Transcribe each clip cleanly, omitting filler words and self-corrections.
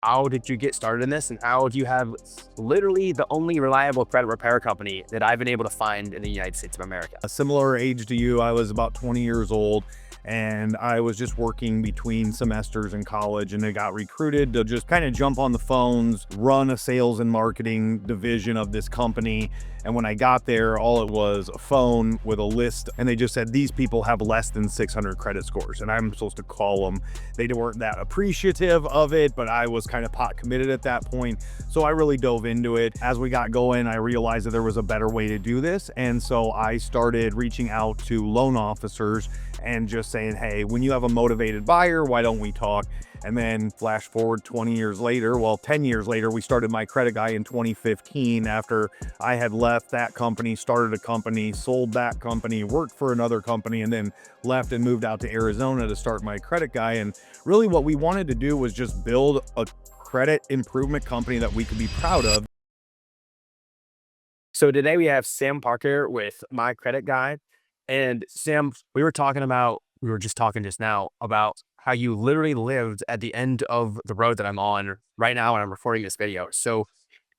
how did you get started in this, and how do you have literally the only reliable credit repair company that I've been able to find in the United States of America? A similar age to you, I was about 20 years old and I was just working between semesters in college, and I got recruited to just kind of jump on the phones, run a sales and marketing division of this company. And when I got there, all it was a phone with a list, and they just said, these people have less than 600 credit scores, and I'm supposed to call them. They weren't that appreciative of it, but I was kind of pot committed at that point. So I really dove into it. As we got going, I realized that there was a better way to do this. And so I started reaching out to loan officers and just saying, hey, when you have a motivated buyer, why don't we talk? And then flash forward 20 years later, well, 10 years later, we started My Credit Guy in 2015 after I had left that company, started a company, sold that company, worked for another company, and then left and moved out to Arizona to start My Credit Guy. And really what we wanted to do was just build a credit improvement company that we could be proud of. So today we have Sam Parker with My Credit Guy. And Sam, we were just talking just now about how you literally lived at the end of the road that I'm on right now when I'm recording this video. So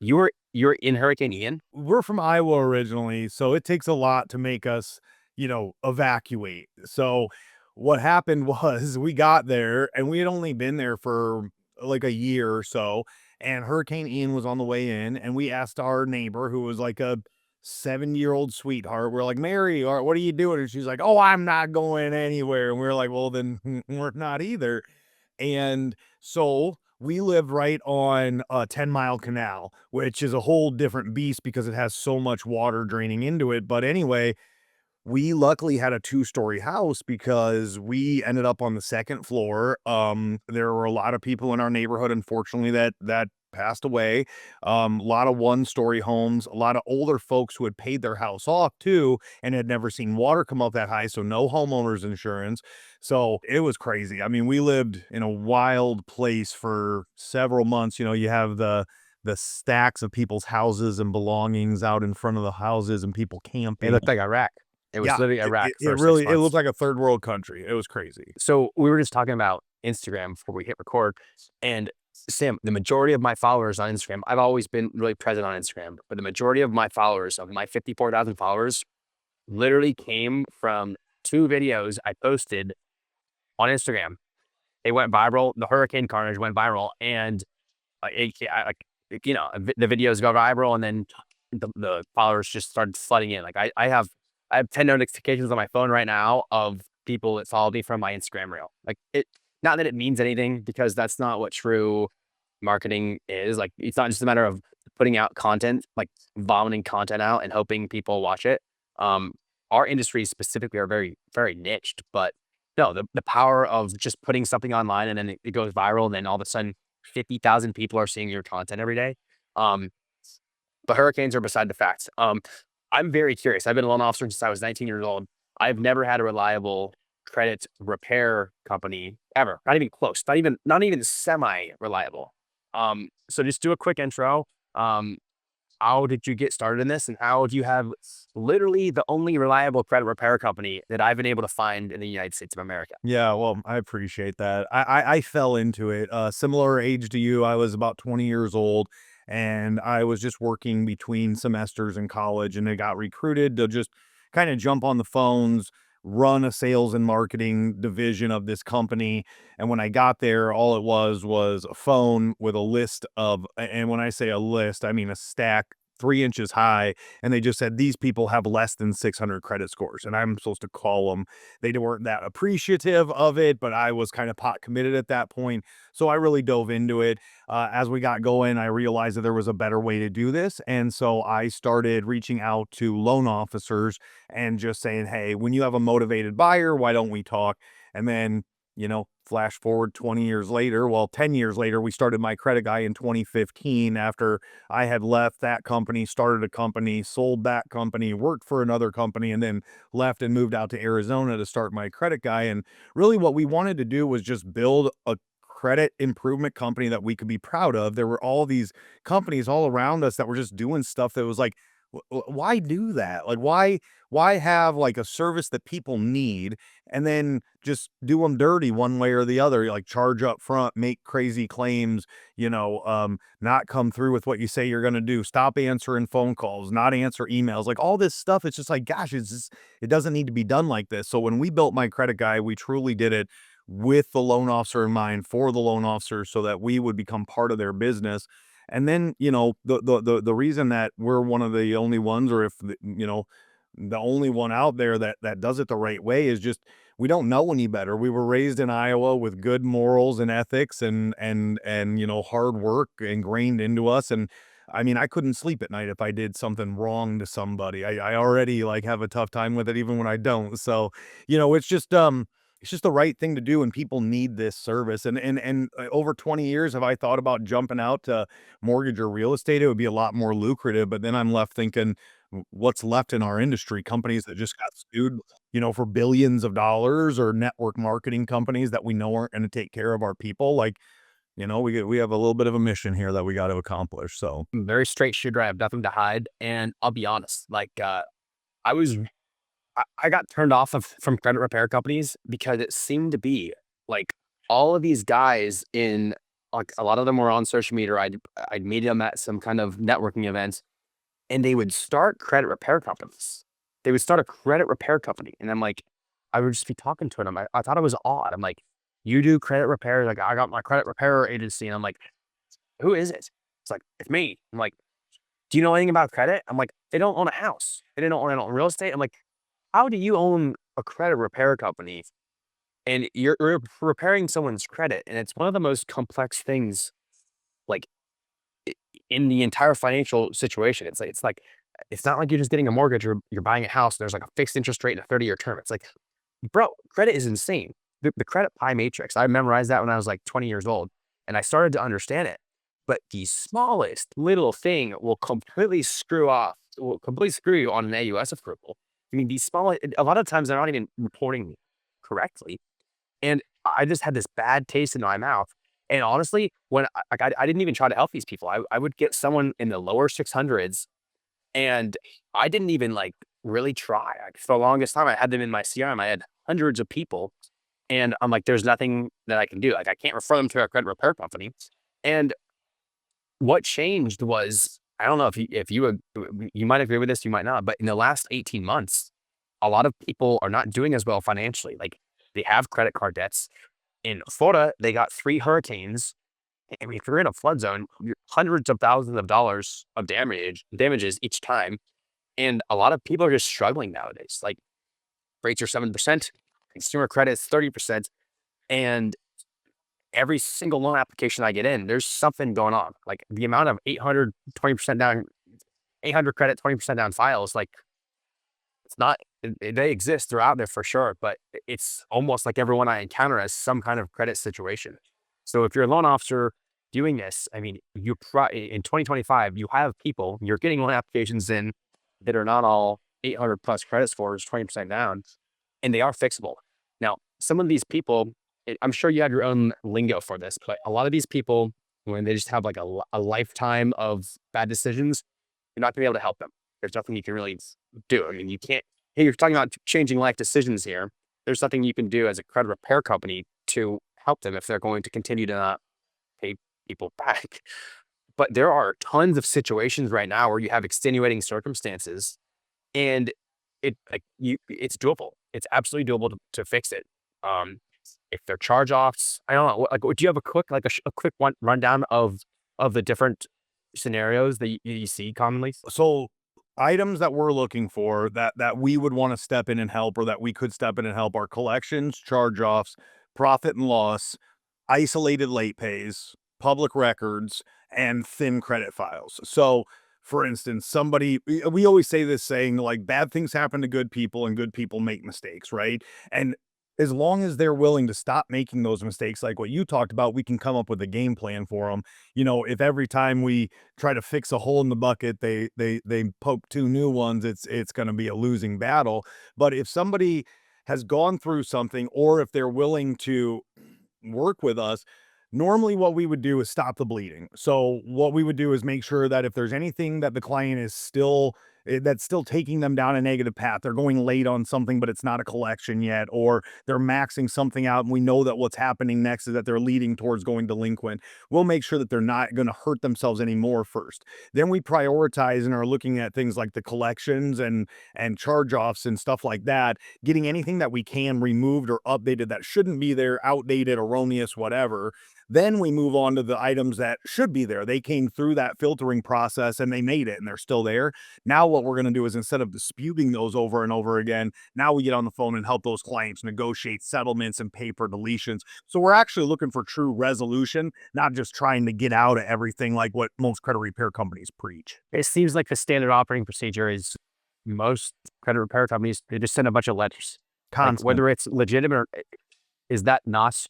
you're in Hurricane Ian? We're from Iowa originally, so it takes a lot to make us, evacuate. So what happened was we got there and we had only been there for like a year or so, and Hurricane Ian was on the way in, and we asked our neighbor, who was like a 7-year-old sweetheart. We're like, Mary, what are you doing? And she's like, oh, I'm not going anywhere. And we're like, well, then we're not either. And so we live right on a 10-mile canal, which is a whole different beast because it has so much water draining into it. But anyway, we luckily had a two-story house because we ended up on the second floor. There were a lot of people in our neighborhood, unfortunately, that passed away. A lot of one-story homes, a lot of older folks who had paid their house off too and had never seen water come up that high, so no homeowners insurance. So it was crazy. I mean, we lived in a wild place for several months. You have the stacks of people's houses and belongings out in front of the houses and people It camping. looked like Iraq. It was Yeah, literally Iraq it for 6 really it months. looked like a third world country. It was crazy. So we were just talking about Instagram before we hit record. And Sam, the majority of my followers on Instagram, I've always been really present on Instagram, but the majority of my followers, of my 54,000 followers, literally came from two videos I posted on Instagram. They went viral. The Hurricane Carnage went viral, and the videos go viral, and then the followers just started flooding in. Like I have 10 notifications on my phone right now of people that followed me from my Instagram reel. Like it, not that it means anything, because that's not what true marketing is. Like it's not just a matter of putting out content, like vomiting content out and hoping people watch it. Um, our industries specifically are very, very niched, but no, the power of just putting something online and then it goes viral, and then all of a sudden 50,000 people are seeing your content every day. Um, but hurricanes are beside the fact. I'm very curious. I've been a loan officer since I was 19 years old. I've never had a reliable credit repair company ever. Not even close. Not even semi reliable. So just do a quick intro. Um, how did you get started in this, and how do you have literally the only reliable credit repair company that I've been able to find in the United States of America? Yeah, well, I appreciate that. I fell into it. Similar age to you, I was about 20 years old, and I was just working between semesters in college, and I got recruited to just kind of jump on the phones, run a sales and marketing division of this company. And when I got there, all it was a phone with a list of, and when I say a list, I mean a stack 3 inches high. And they just said, these people have less than 600 credit scores, and I'm supposed to call them. They weren't that appreciative of it, but I was kind of pot committed at that point. So I really dove into it. As we got going, I realized that there was a better way to do this. And so I started reaching out to loan officers and just saying, hey, when you have a motivated buyer, why don't we talk? And then, flash forward 20 years later, well, 10 years later, we started My Credit Guy in 2015 after I had left that company, started a company, sold that company, worked for another company, and then left and moved out to Arizona to start My Credit Guy. And really what we wanted to do was just build a credit improvement company that we could be proud of. There were all these companies all around us that were just doing stuff that was like Why do that? Like, why have like a service that people need and then just do them dirty one way or the other? Like charge up front, make crazy claims, not come through with what you say you're going to do, stop answering phone calls, not answer emails, like all this stuff. It's just like, gosh, it doesn't need to be done like this. So when we built My Credit Guy, we truly did it with the loan officer in mind, for the loan officer, so that we would become part of their business. And then, the reason that we're one of the only ones, or if the only one out there that does it the right way, is just we don't know any better. We were raised in Iowa with good morals and ethics and hard work ingrained into us. And I mean, I couldn't sleep at night if I did something wrong to somebody. I already like have a tough time with it even when I don't. So, it's just the right thing to do, and people need this service. And over 20 years, have I thought about jumping out to mortgage or real estate? It would be a lot more lucrative, but then I'm left thinking, what's left in our industry? Companies that just got sued, for billions of dollars, or network marketing companies that we know aren't going to take care of our people. Like, we have a little bit of a mission here that we got to accomplish. So, I'm very straight shooter. I have nothing to hide. And I'll be honest, I was I got turned off from credit repair companies because it seemed to be like all of these guys in, like, a lot of them were on social media. I'd meet them at some kind of networking events, and they would start credit repair companies. They would start a credit repair company, and I'm like, I would just be talking to them. I thought it was odd. I'm like, you do credit repair? Like, I got my credit repair agency, and I'm like, who is it? It's like, it's me. I'm like, do you know anything about credit? I'm like, they don't own a house. They didn't own real estate. I'm like, how do you own a credit repair company and you're repairing someone's credit? And it's one of the most complex things, like, i- in the entire financial situation. It's not like you're just getting a mortgage or you're buying a house. There's like a fixed interest rate and a 30-year term. It's like, bro, credit is insane. The credit pie matrix, I memorized that when I was like 20 years old, and I started to understand it. But the smallest little thing will completely screw you on an AUS approval. I mean, a lot of times they're not even reporting correctly. And I just had this bad taste in my mouth. And honestly, when I didn't even try to help these people, I would get someone in the lower 600s, and I didn't even like really try. For the longest time, I had them in my CRM. I had hundreds of people, and I'm like, there's nothing that I can do. Like, I can't refer them to a credit repair company. And what changed was, I don't know you might agree with this, you might not, but in the last 18 months, a lot of people are not doing as well financially. Like, they have credit card debts. In Florida, they got 3 hurricanes. I mean, if you're in a flood zone, hundreds of thousands of dollars of damages each time. And a lot of people are just struggling nowadays. Like, rates are 7%, consumer credit is 30%, and every single loan application I get in, there's something going on. Like, the amount of 800 down, 800 credit, 20% down files, like, it's not, they exist. They're out there for sure, but it's almost like everyone I encounter has some kind of credit situation. So if you're a loan officer doing this, I mean, in 2025, you have people, you're getting loan applications in that are not all 800 plus credit scores, 20% down, and they are fixable. Now, some of these people, I'm sure you have your own lingo for this, but a lot of these people, when they just have like a lifetime of bad decisions, you're not gonna be able to help them. There's nothing you can really do. I mean, you can't. Hey, you're talking about changing life decisions here. There's nothing you can do as a credit repair company to help them if they're going to continue to not pay people back. But there are tons of situations right now where you have extenuating circumstances, and it's doable. It's absolutely doable to fix it. Um, if they're charge offs, I don't know. Like, do you have a quick rundown of the different scenarios that you see commonly? so items that we're looking for that we would want to step in and help, or that we could step in and help, are collections, charge-offs, profit and loss, isolated late pays, public records, and thin credit files. So, for instance, we always say this saying, like, bad things happen to good people and good people make mistakes, right? And as long as they're willing to stop making those mistakes, like what you talked about, we can come up with a game plan for them. If every time we try to fix a hole in the bucket, they poke 2 new ones, it's going to be a losing battle. But if somebody has gone through something, or if they're willing to work with us, normally what we would do is stop the bleeding. So what we would do is make sure that if there's anything that the client is still that's still taking them down a negative path. They're going late on something, but it's not a collection yet, or they're maxing something out, and we know that what's happening next is that they're leading towards going delinquent. We'll make sure that they're not going to hurt themselves anymore first. Then we prioritize and are looking at things like the collections and charge-offs and stuff like that, getting anything that we can removed or updated that shouldn't be there, outdated, erroneous, whatever. Then we move on to the items that should be there. They came through that filtering process and they made it and they're still there. Now what we're going to do is, instead of disputing those over and over again, now we get on the phone and help those clients negotiate settlements and pay for deletions. So we're actually looking for true resolution, not just trying to get out of everything like what most credit repair companies preach. It seems like the standard operating procedure is most credit repair companies, they just send a bunch of letters. Like, Constant. whether it's legitimate or is that not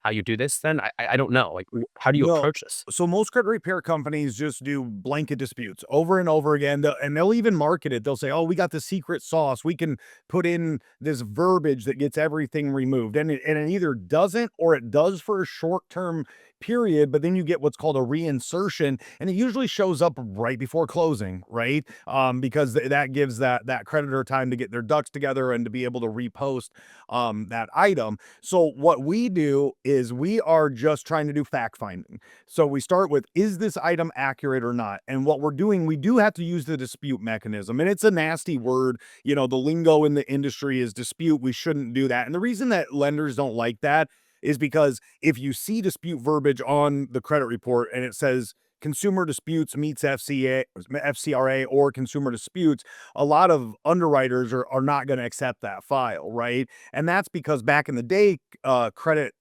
how you do this then? I don't know. Like, how do you No. approach this? So most credit repair companies just do blanket disputes over and over again, and they'll even market it. They'll say, "Oh, we got the secret sauce. We can put in this verbiage that gets everything removed," and it either doesn't or it does for a short-term period. But then you get what's called a reinsertion, and it usually shows up right before closing, right? Because that gives that creditor time to get their ducks together and to be able to repost that item. So what we do is we are just trying to do fact finding. So we start with, is this item accurate or not? And what we're doing, we do have to use the dispute mechanism. And it's a nasty word. You know, the lingo in the industry is dispute. We shouldn't do that. And the reason that lenders don't like that is because if you see dispute verbiage on the credit report and it says consumer disputes meets FCRA or consumer disputes, a lot of underwriters are not going to accept that file, right? And that's because back in the day, credit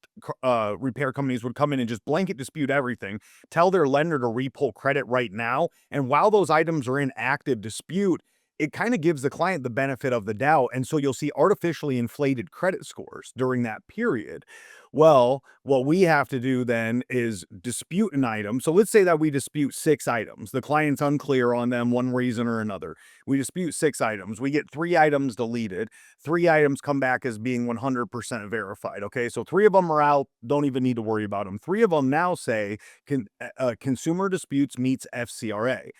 repair companies would come in and just blanket dispute everything, tell their lender to repull credit right now. And while those items are in active dispute, it kind of gives the client the benefit of the doubt. And so you'll see artificially inflated credit scores during that period. Well, what we have to do then is dispute an item. So let's say that we dispute 6 items. The client's unclear on them, one reason or another. We dispute 6 items. We get 3 items deleted. 3 items come back as being 100% verified. Okay, so 3 of them are out. Don't even need to worry about them. 3 of them now say consumer disputes meets FCRA.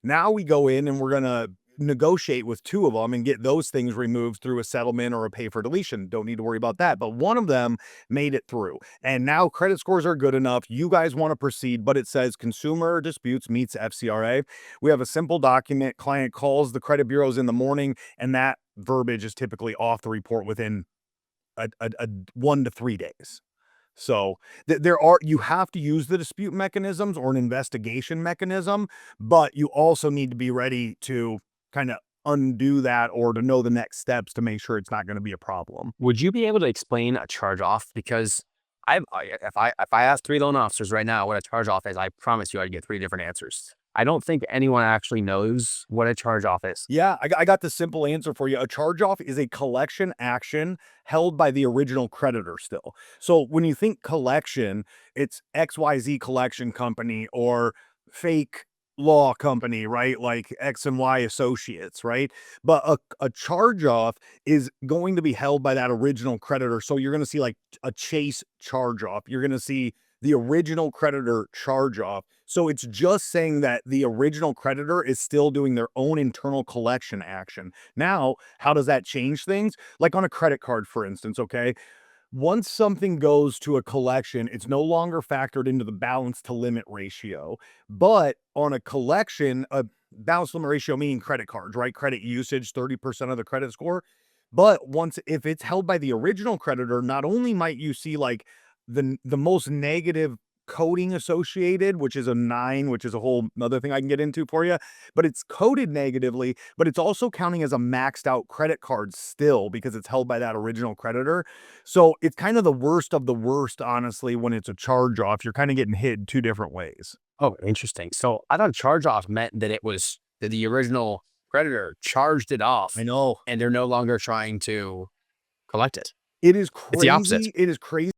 Now we go in and we're going to negotiate with 2 of them and get those things removed through a settlement or a pay for deletion. Don't need to worry about that. But one of them made it through. And now credit scores are good enough. You guys want to proceed, but it says consumer disputes meets FCRA. We have a simple document. Client calls the credit bureaus in the morning, and that verbiage is typically off the report within a 1 to 3 days. So you have to use the dispute mechanisms or an investigation mechanism, but you also need to be ready to kind of undo that or to know the next steps to make sure it's not going to be a problem. Would you be able to explain a charge off? Because if I ask 3 loan officers right now what a charge off is, I promise you I'd get 3 different answers. I don't think anyone actually knows what a charge off is. Yeah, I got the simple answer for you. A charge off is a collection action held by the original creditor still. So when you think collection, it's XYZ collection company or fake law company, right? Like X and Y associates, right? But a charge off is going to be held by that original creditor. So you're going to see like a Chase charge off. You're going to see the original creditor charge off. So it's just saying that the original creditor is still doing their own internal collection action. Now, how does that change things? Like on a credit card, for instance, okay? Once something goes to a collection, it's no longer factored into the balance to limit ratio. But on a collection, a balance limit ratio meaning credit cards, right? Credit usage, 30% of the credit score. But if it's held by the original creditor, not only might you see like the most negative coding associated, which is a 9, which is a whole other thing I can get into for you, but it's coded negatively, but it's also counting as a maxed out credit card still because it's held by that original creditor. So it's kind of the worst of the worst, honestly, when it's a charge off. You're kind of getting hit in 2 different ways. Oh, interesting. So I thought charge off meant that it was that the original creditor charged it off I know. and they're no longer trying to collect it. It is It's the opposite. crazy. It is crazy